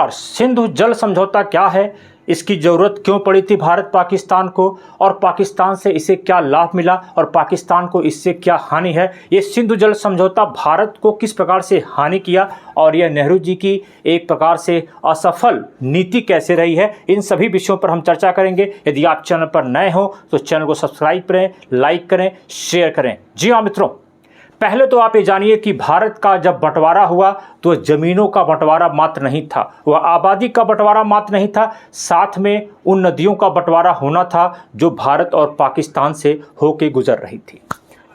और सिंधु जल समझौता क्या है, इसकी ज़रूरत क्यों पड़ी थी भारत पाकिस्तान को, और पाकिस्तान से इसे क्या लाभ मिला और पाकिस्तान को इससे क्या हानि है। ये सिंधु जल समझौता भारत को किस प्रकार से हानि किया और यह नेहरू जी की एक प्रकार से असफल नीति कैसे रही है, इन सभी विषयों पर हम चर्चा करेंगे। यदि आप चैनल पर नए हो तो चैनल को सब्सक्राइब करें, लाइक करें, शेयर करें। जी हाँ मित्रों, पहले तो आप ये जानिए कि भारत का जब बंटवारा हुआ तो ज़मीनों का बंटवारा मात्र नहीं था, वह आबादी का बंटवारा मात्र नहीं था, साथ में उन नदियों का बंटवारा होना था जो भारत और पाकिस्तान से होके गुजर रही थी।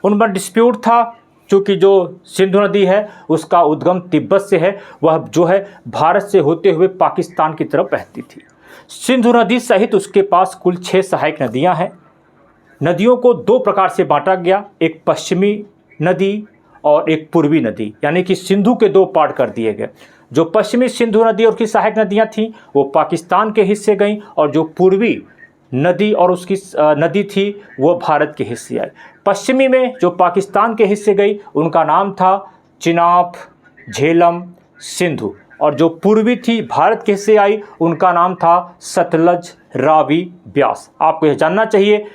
उनमें डिस्प्यूट था, क्योंकि जो सिंधु नदी है उसका उद्गम तिब्बत से है, वह जो है भारत से होते हुए पाकिस्तान की तरफ बहती थी। सिंधु नदी सहित उसके पास कुल 6 सहायक नदियाँ हैं। नदियों को 2 प्रकार से बांटा गया, एक पश्चिमी नदी और एक पूर्वी नदी, यानी कि सिंधु के 2 पार्ट कर दिए गए। जो पश्चिमी सिंधु नदी और उसकी सहायक नदियां थीं वो पाकिस्तान के हिस्से गईं, और जो पूर्वी नदी और उसकी नदी थी वो भारत के हिस्से आई। पश्चिमी में जो पाकिस्तान के हिस्से गई उनका नाम था चिनाब, झेलम, सिंधु, और जो पूर्वी थी भारत के हिस्से आई उनका नाम था सतलज, रावी, ब्यास। आपको यह जानना चाहिए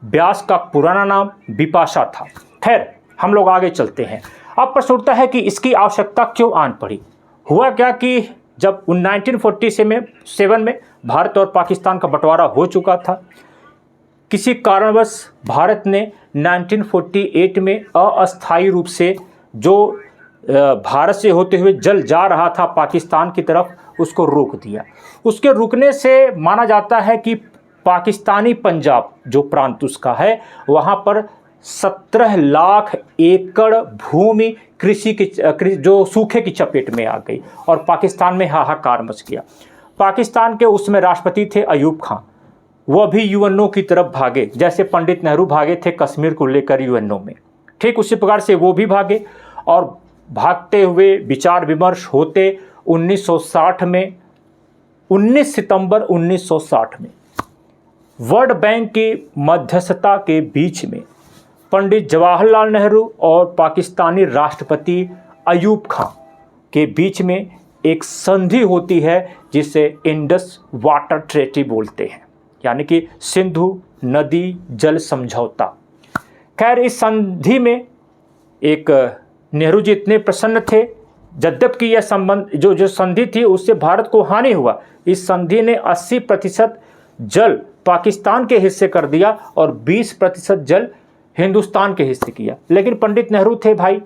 ब्यास का पुराना नाम बिपाशा था। खैर, हम लोग आगे चलते हैं। अब प्रश्न उठता है कि इसकी आवश्यकता क्यों आन पड़ी। हुआ क्या कि जब 1947 में भारत और पाकिस्तान का बंटवारा हो चुका था, किसी कारणवश भारत ने 1948 में अस्थायी रूप से जो भारत से होते हुए जल जा रहा था पाकिस्तान की तरफ उसको रोक दिया। उसके रुकने से माना जाता है कि पाकिस्तानी पंजाब जो प्रांत उसका है वहाँ पर 17 लाख एकड़ भूमि कृषि की जो सूखे की चपेट में आ गई और पाकिस्तान में हाहाकार मच गया। पाकिस्तान के उसमें राष्ट्रपति थे अयूब खान, वह भी यूएनओ की तरफ भागे, जैसे पंडित नेहरू भागे थे कश्मीर को लेकर यूएनओ में, ठीक उसी प्रकार से वो भी भागे। और भागते हुए विचार विमर्श होते 1960 में 19 सितंबर 1960 में वर्ल्ड बैंक की मध्यस्थता के बीच में पंडित जवाहरलाल नेहरू और पाकिस्तानी राष्ट्रपति अयूब खान के बीच में एक संधि होती है जिसे इंडस वाटर ट्रीटी बोलते हैं, यानी कि सिंधु नदी जल समझौता। खैर, इस संधि में एक नेहरू जी इतने प्रसन्न थे, यद्यपि यह संबंध जो संधि थी उससे भारत को हानि हुआ। इस संधि ने 80% जल पाकिस्तान के हिस्से कर दिया और 20% जल हिंदुस्तान के हिस्से किया। लेकिन पंडित नेहरू थे भाई,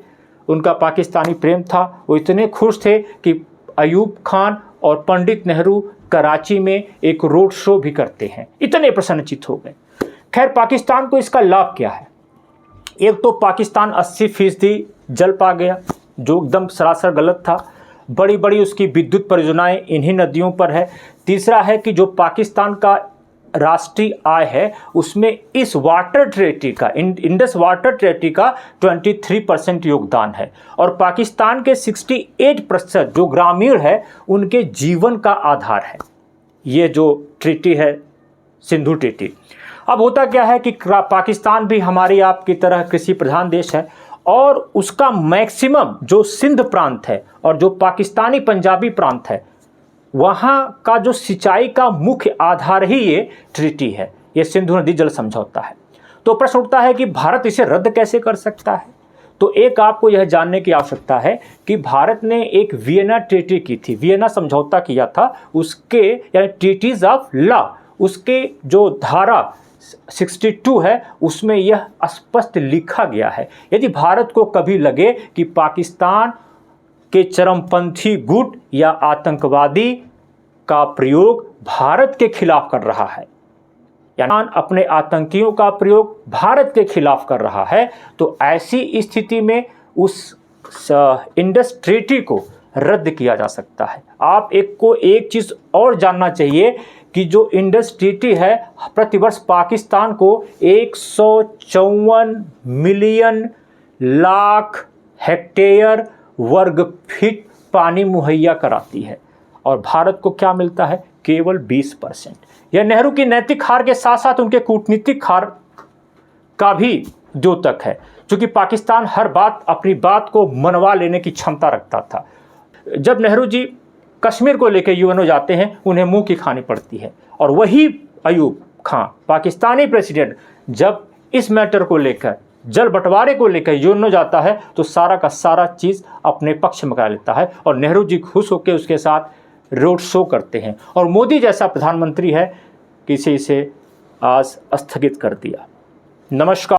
उनका पाकिस्तानी प्रेम था, वो इतने खुश थे कि अयूब खान और पंडित नेहरू कराची में एक रोड शो भी करते हैं, इतने प्रसन्नचित्त हो गए। खैर, पाकिस्तान को इसका लाभ क्या है। एक तो पाकिस्तान 80% जल पा गया, जो एकदम सरासर गलत था। बड़ी बड़ी उसकी विद्युत परियोजनाएं इन्हीं नदियों पर है। तीसरा है कि जो पाकिस्तान का राष्ट्रीय आय है उसमें इस वाटर ट्रीटी का, इंडस वाटर ट्रीटी का 23% योगदान है, और पाकिस्तान के 68% जो ग्रामीण है उनके जीवन का आधार है ये जो ट्रीटी है, सिंधु ट्रीटी। अब होता क्या है कि पाकिस्तान भी हमारी आपकी तरह कृषि प्रधान देश है, और उसका मैक्सिमम जो सिंध प्रांत है और जो पाकिस्तानी पंजाबी प्रांत है वहाँ का जो सिंचाई का मुख्य आधार ही ये ट्रीटी है, ये सिंधु नदी जल समझौता है। तो प्रश्न उठता है कि भारत इसे रद्द कैसे कर सकता है। तो एक आपको यह जानने की आवश्यकता है कि भारत ने एक वियना ट्रीटी की थी, वियना समझौता किया था, उसके यानी ट्रीटीज ऑफ लॉ, उसके जो धारा 62 है उसमें यह स्पष्ट लिखा गया है, यदि भारत को कभी लगे कि पाकिस्तान के चरमपंथी गुट या आतंकवादी का प्रयोग भारत के खिलाफ कर रहा है, यानी अपने आतंकियों का प्रयोग भारत के खिलाफ कर रहा है, तो ऐसी स्थिति में उस इंडस ट्रीटी को रद्द किया जा सकता है। आप एक चीज़ और जानना चाहिए कि जो इंडस ट्रीटी है प्रतिवर्ष पाकिस्तान को 154 मिलियन लाख हेक्टेयर वर्ग फीट पानी मुहैया कराती है, और भारत को क्या मिलता है, केवल 20%। यह नेहरू की नैतिक हार के साथ साथ उनके कूटनीतिक हार का भी द्योतक है, क्योंकि पाकिस्तान हर बात अपनी बात को मनवा लेने की क्षमता रखता था। जब नेहरू जी कश्मीर को लेकर यूएनओ जाते हैं, उन्हें मुंह की खानी पड़ती है। और वही अयूब खान पाकिस्तानी प्रेसिडेंट जब इस मैटर को लेकर, जल बंटवारे को लेकर यूएनओ जाता है तो सारा का सारा चीज़ अपने पक्ष में करा लेता है और नेहरू जी खुश होकर उसके साथ रोड शो करते हैं। और मोदी जैसा प्रधानमंत्री है कि इसे आज स्थगित कर दिया। नमस्कार।